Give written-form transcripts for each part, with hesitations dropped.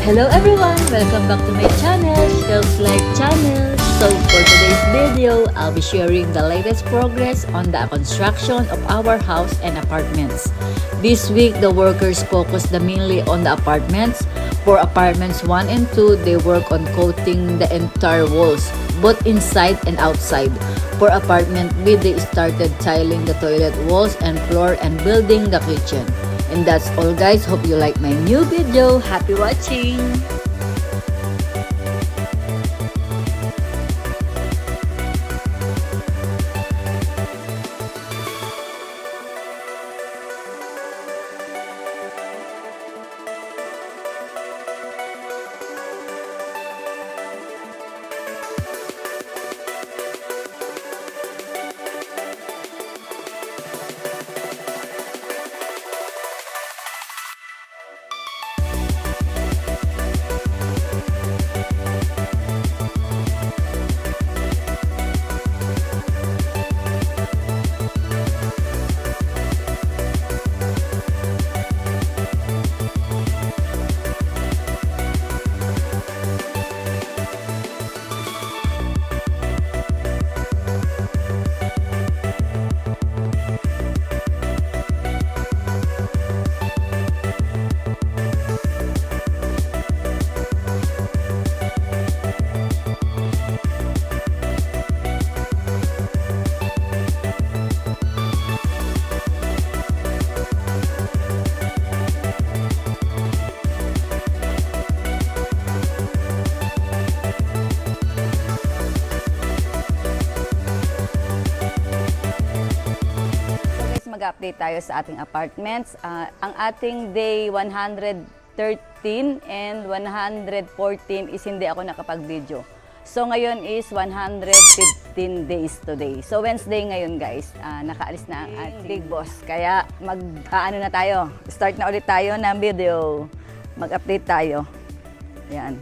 Hello everyone! Welcome back to my channel, Shells Life Channel. So for today's video, I'll be sharing the latest progress on the construction of our house and apartments. This week, the workers focused mainly on the apartments. For apartments 1 and 2, they work on coating the entire walls, both inside and outside. For apartment B, they started tiling the toilet walls and floor and building the kitchen. And that's all guys. Hope you like my new video. Happy watching! Mag-update tayo sa ating apartments. Ang ating day 113 and 114 is hindi ako nakapag-video. So ngayon is 115 days today. So Wednesday ngayon guys, nakaalis na ang ating big boss. Kaya mag-ano na tayo. Start na ulit tayo ng video. Mag-update tayo. Ayan.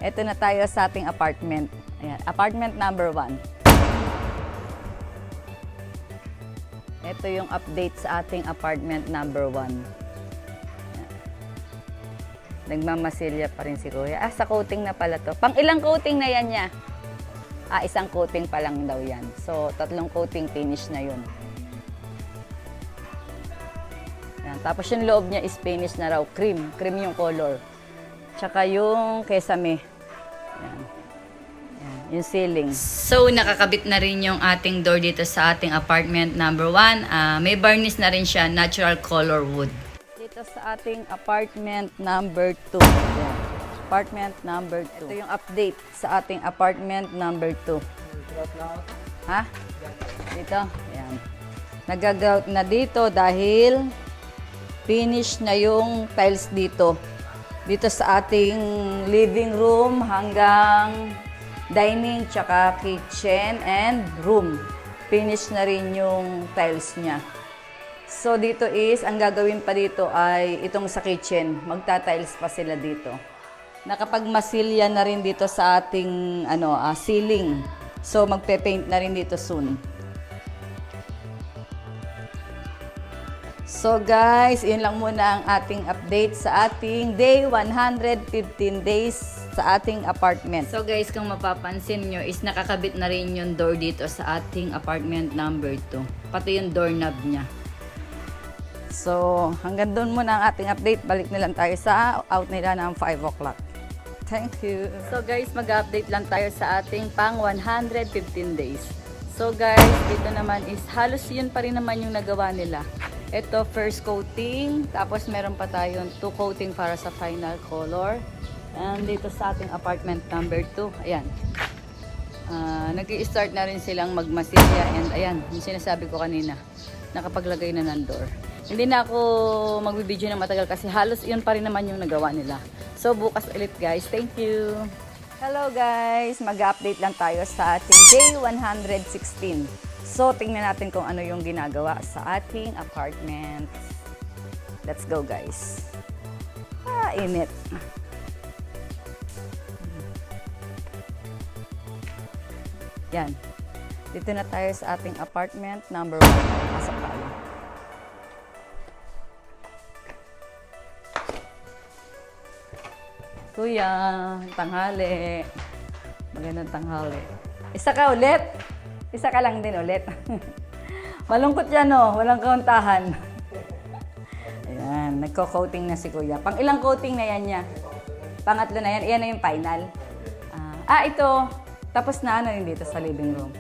Ito na tayo sa ating apartment. Ayan. Apartment number 1. Ito yung update sa ating apartment number 1. Nagmamasilya pa rin si Kuya. Sa coating na pala to. Pang ilang coating na yan niya? Isang coating pa lang daw yan. So, 3 coating finish na yun. Yan. Tapos yung loob niya is finish na raw. Cream. Cream yung color. Tsaka yung kesame. Yan. Yung ceiling. So, nakakabit na rin yung ating door dito sa ating apartment number 1. May varnish na rin siya, natural color wood. Dito sa ating apartment number 2. Ayan. Apartment number 2. Ito yung update sa ating apartment number 2. Ha? Dito? Ayan. Nagagrout na dito dahil finish na yung tiles dito. Dito sa ating living room hanggang dining, tsaka kitchen and room. Finish na rin yung tiles niya. So dito is, ang gagawin pa dito ay itong sa kitchen. Magta-tiles pa sila dito. Nakapagmasilya na rin dito sa ating ceiling. So magpe-paint na rin dito soon. So guys, yun lang muna ang ating update sa ating day 115 days sa ating apartment. So guys, kung mapapansin nyo is nakakabit na rin yung door dito sa ating apartment number 2. Pati yung doorknob niya. So hanggang doon muna ang ating update. Balik na lang tayo sa out nila ng 5 o'clock. Thank you. So guys, mag-update lang tayo sa ating pang 115 days. So guys, dito naman is halos yun pa rin naman yung nagawa nila. Ito, first coating. Tapos, meron pa tayong 2 coating para sa final color. And dito sa ating apartment number 2. Ayan. Nag-i-start na rin silang magmasilya. And ayan, yung sinasabi ko kanina. Nakapaglagay na ng door. Hindi na ako magbibideo na matagal kasi halos yun pa rin naman yung nagawa nila. So, bukas ulit guys. Thank you! Hello guys! Mag-update lang tayo sa ating day 116. So, tingnan natin kung ano yung ginagawa sa ating apartment. Let's go, guys. Init. Yan. Dito na tayo sa ating apartment number 1. Pasok tayo. Kuya, tanghali. Magandang tanghali. Isa ka ulit. Isa ka lang din ulit. Malungkot yan, no? Walang kauntahan. Ayan, nagko-coating na si Kuya. Pang ilang coating na yan niya? Pangatlo na yan. Iyan na yung final. Ito. Tapos na ano yun dito sa living room.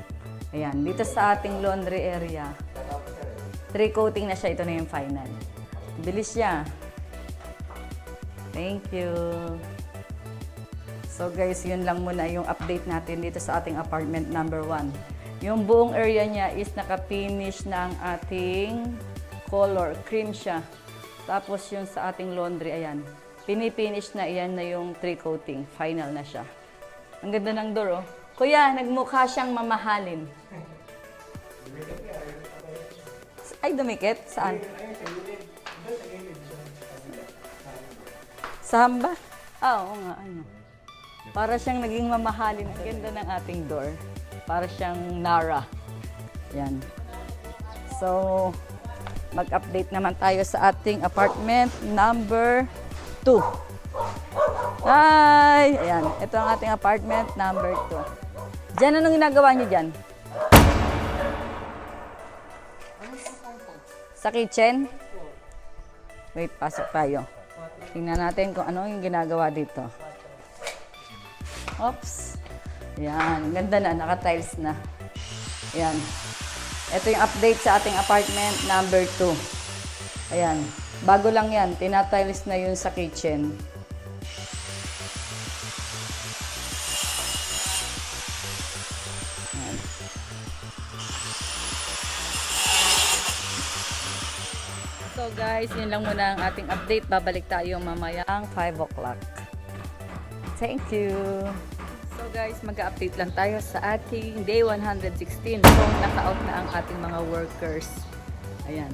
Ayan, dito sa ating laundry area. 3 coating na siya. Ito na yung final. Bilis siya. Thank you. So guys, yun lang muna yung update natin dito sa ating apartment number 1. Yung buong area niya is naka-finish na ang ating color. Cream siya. Tapos yung sa ating laundry, ayan. Pinipinish na, iyan na yung 3 coating. Final na siya. Ang ganda ng door, oh. Kuya, nagmukha siyang mamahalin. Ay, dumikit? Saan? Sa hamba? Oo nga, ano. Para siyang naging mamahalin. Ang ganda ng ating door. Para siyang Nara. Yan. So, mag-update naman tayo sa ating apartment number 2. Hi! Ayan. Ito ang ating apartment number 2. Diyan, anong ginagawa niyo dyan? Sa kitchen? Wait, pasok tayo. Tingnan natin kung ano yung ginagawa dito. Oops. Ayan. Ganda na. Naka-tiles na. Ayan. Ito yung update sa ating apartment number 2. Ayan. Bago lang yan. Tinatiles na yun sa kitchen. Ayan. So guys, yun lang muna ang ating update. Babalik tayo mamayang 5 o'clock. Thank you. So guys, mag-update lang tayo sa ating day 116. So, naka-out na ang ating mga workers. Ayan.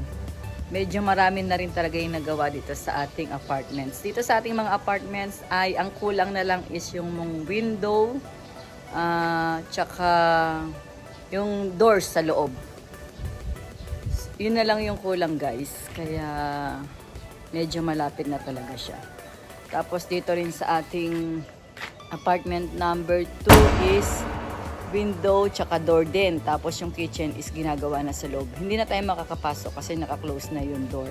Medyo marami na rin talaga yung nagawa dito sa ating apartments. Dito sa ating mga apartments ay ang kulang na lang is yung window, tsaka yung doors sa loob. Yun na lang yung kulang guys. Kaya medyo malapit na talaga siya. Tapos dito rin sa ating apartment number 2 is window tsaka door din. Tapos yung kitchen is ginagawa na sa loob. Hindi na tayo makakapasok kasi naka-close na yung door.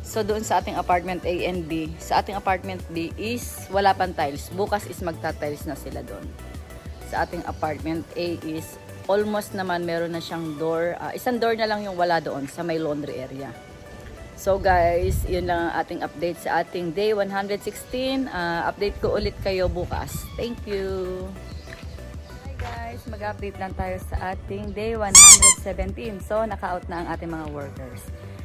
So doon sa ating apartment A and B, sa ating apartment B is wala pang tiles. Bukas is magta-tiles na sila doon. Sa ating apartment A is almost naman meron na siyang door. Isang door na lang yung wala doon sa may laundry area. So guys, yun lang ang ating update sa ating day 116. Update ko ulit kayo bukas. Thank you! Hi guys, mag-update lang tayo sa ating day 117. So, naka-out na ang ating mga workers.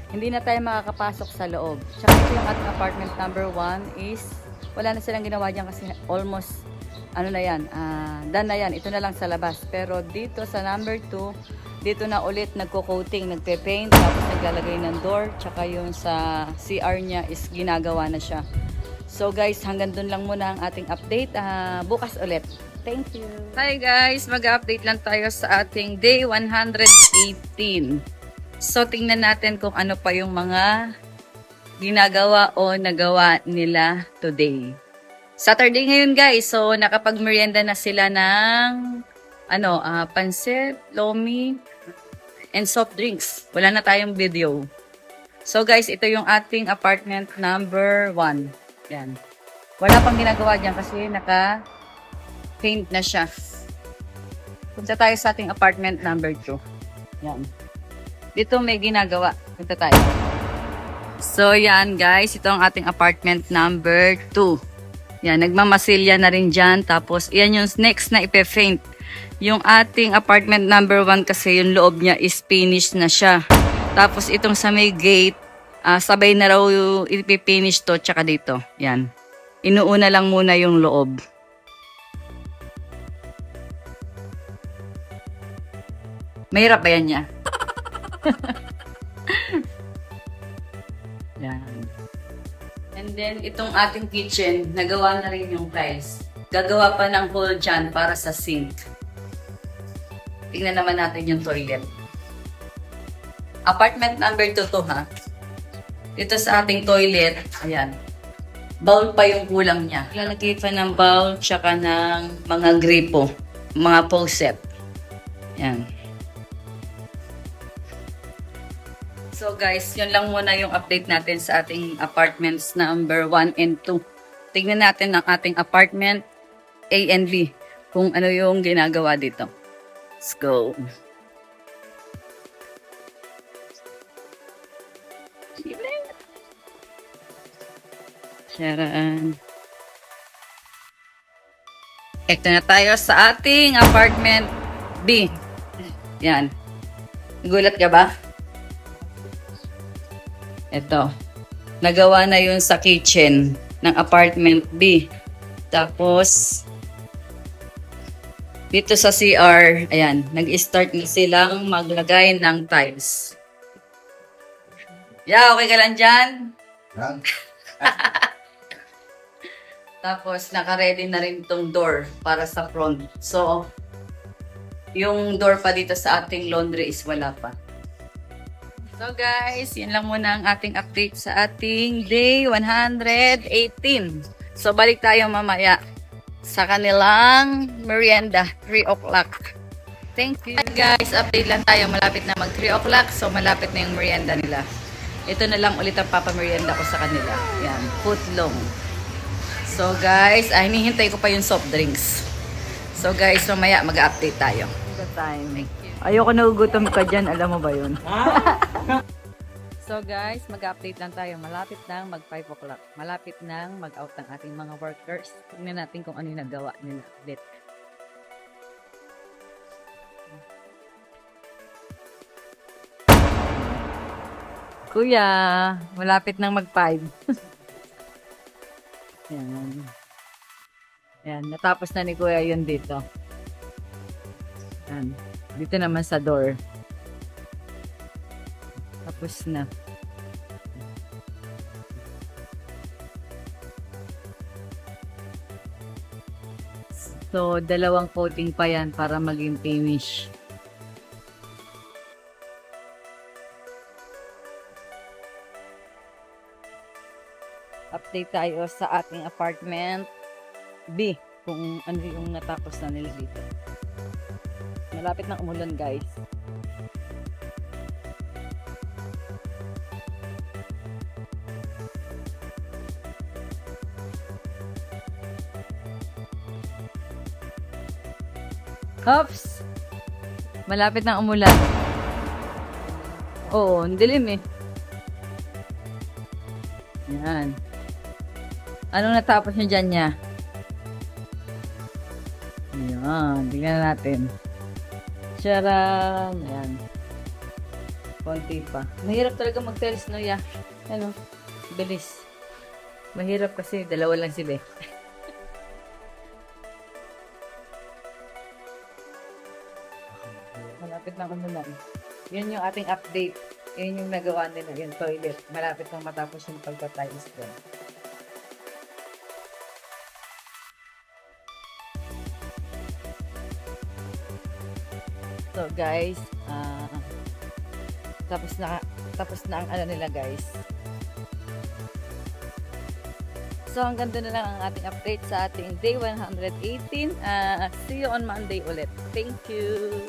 Hindi na tayo makakapasok sa loob. Tsaka ito yung ating apartment number 1 is wala na silang ginawa dyan kasi almost ano na yan, done na yan. Ito na lang sa labas. Pero dito sa number 2, dito na ulit nagko-coating, nagpe-paint, tapos naglalagay ng door, tsaka yung sa CR niya is ginagawa na siya. So guys, hanggang dun lang muna ang ating update. Bukas ulit. Thank you. Hi guys, mag-update lang tayo sa ating day 118. So tingnan natin kung ano pa yung mga ginagawa o nagawa nila today. Saturday ngayon guys, so nakapag-merienda na sila ng pansit, lomi, and soft drinks. Wala na tayong video. So guys, ito yung ating apartment number 1. Yan. Wala pang ginagawa dyan kasi naka-paint na siya. Punta tayo sa ating apartment number 2. Yan. Dito may ginagawa. Punta tayo. So yan guys, ito ang ating apartment number 2. Yan, nagmamasilya na rin dyan. Tapos, yan yung next na ipe-paint. Yung ating apartment number 1 kasi yung loob niya is finished na siya. Tapos itong sa may gate, sabay na raw yung ipipinish to tsaka dito. Yan. Inuuna lang muna yung loob. Mahirap ba yan niya? Yan. And then itong ating kitchen, nagawa na rin yung tiles. Gagawa pa ng hole dyan para sa sink. Tingnan naman natin yung toilet. Apartment number 2 to ha. Dito sa ating toilet, ayan. Bowl pa yung kulang niya. Lalagay pa ng bowl, tsaka ng mga gripo, mga poset. Yan. So guys, yun lang muna yung update natin sa ating apartments number 1 and 2. Tignan natin ang ating apartment A and B, kung ano yung ginagawa dito. Let's go. Sharan. Ito na tayo sa ating apartment B. Yan. Gulat ka ba? Ito. Nagawa na yun sa kitchen ng apartment B. Tapos, dito sa CR, ayan, nag-start na silang maglagay ng tiles. Yeah, okay ka lang dyan? Tapos, naka-ready na rin itong door para sa front. So, yung door pa dito sa ating laundry is wala pa. So guys, yun lang muna ang ating update sa ating day 118. So, balik tayo mamaya sa kanilang merienda, 3 o'clock. Thank you. Guys, update lang tayo. Malapit na mag 3 o'clock. So, malapit na yung merienda nila. Ito na lang ulit ang papamerienda ko sa kanila. Yan, footlong. So guys, hinihintay ko pa yung soft drinks. So guys, mamaya mag-update tayo. The time. Ayoko nagugutom ka dyan, alam mo ba yun? So guys, mag-update lang tayo. Malapit nang mag 5 o'clock. Malapit nang mag-out ng ating mga workers. Tingnan natin kung ano yung nagawa nila ulit. Kuya, malapit nang mag 5. Yan. Yan, natapos na ni Kuya yun dito. Yan. Dito naman sa door. Tapos na. So, 2 coating pa yan para maging finish. Update tayo sa ating apartment B kung ano yung natapos na nila dito. Malapit na umulan guys. Hops! Malapit na umulan. Oo, ang dilim eh. Yan. Anong natapos nyo dyan niya? Ayan. Tingnan natin. Charan! Ayan. Konti pa. Mahirap talaga mag-tiles, no, ya? Ano? Bilis. Mahirap kasi dalawa lang sila eh. Malapit na umulan. Yun yung ating update. Yun yung nagawa nila. Yung toilet. Malapit nang matapos yung pagka-tiles doon. So guys, tapos na ang ano nila guys. So hanggang doon na lang ang ating update sa ating day 118. See you on Monday ulit. Thank you.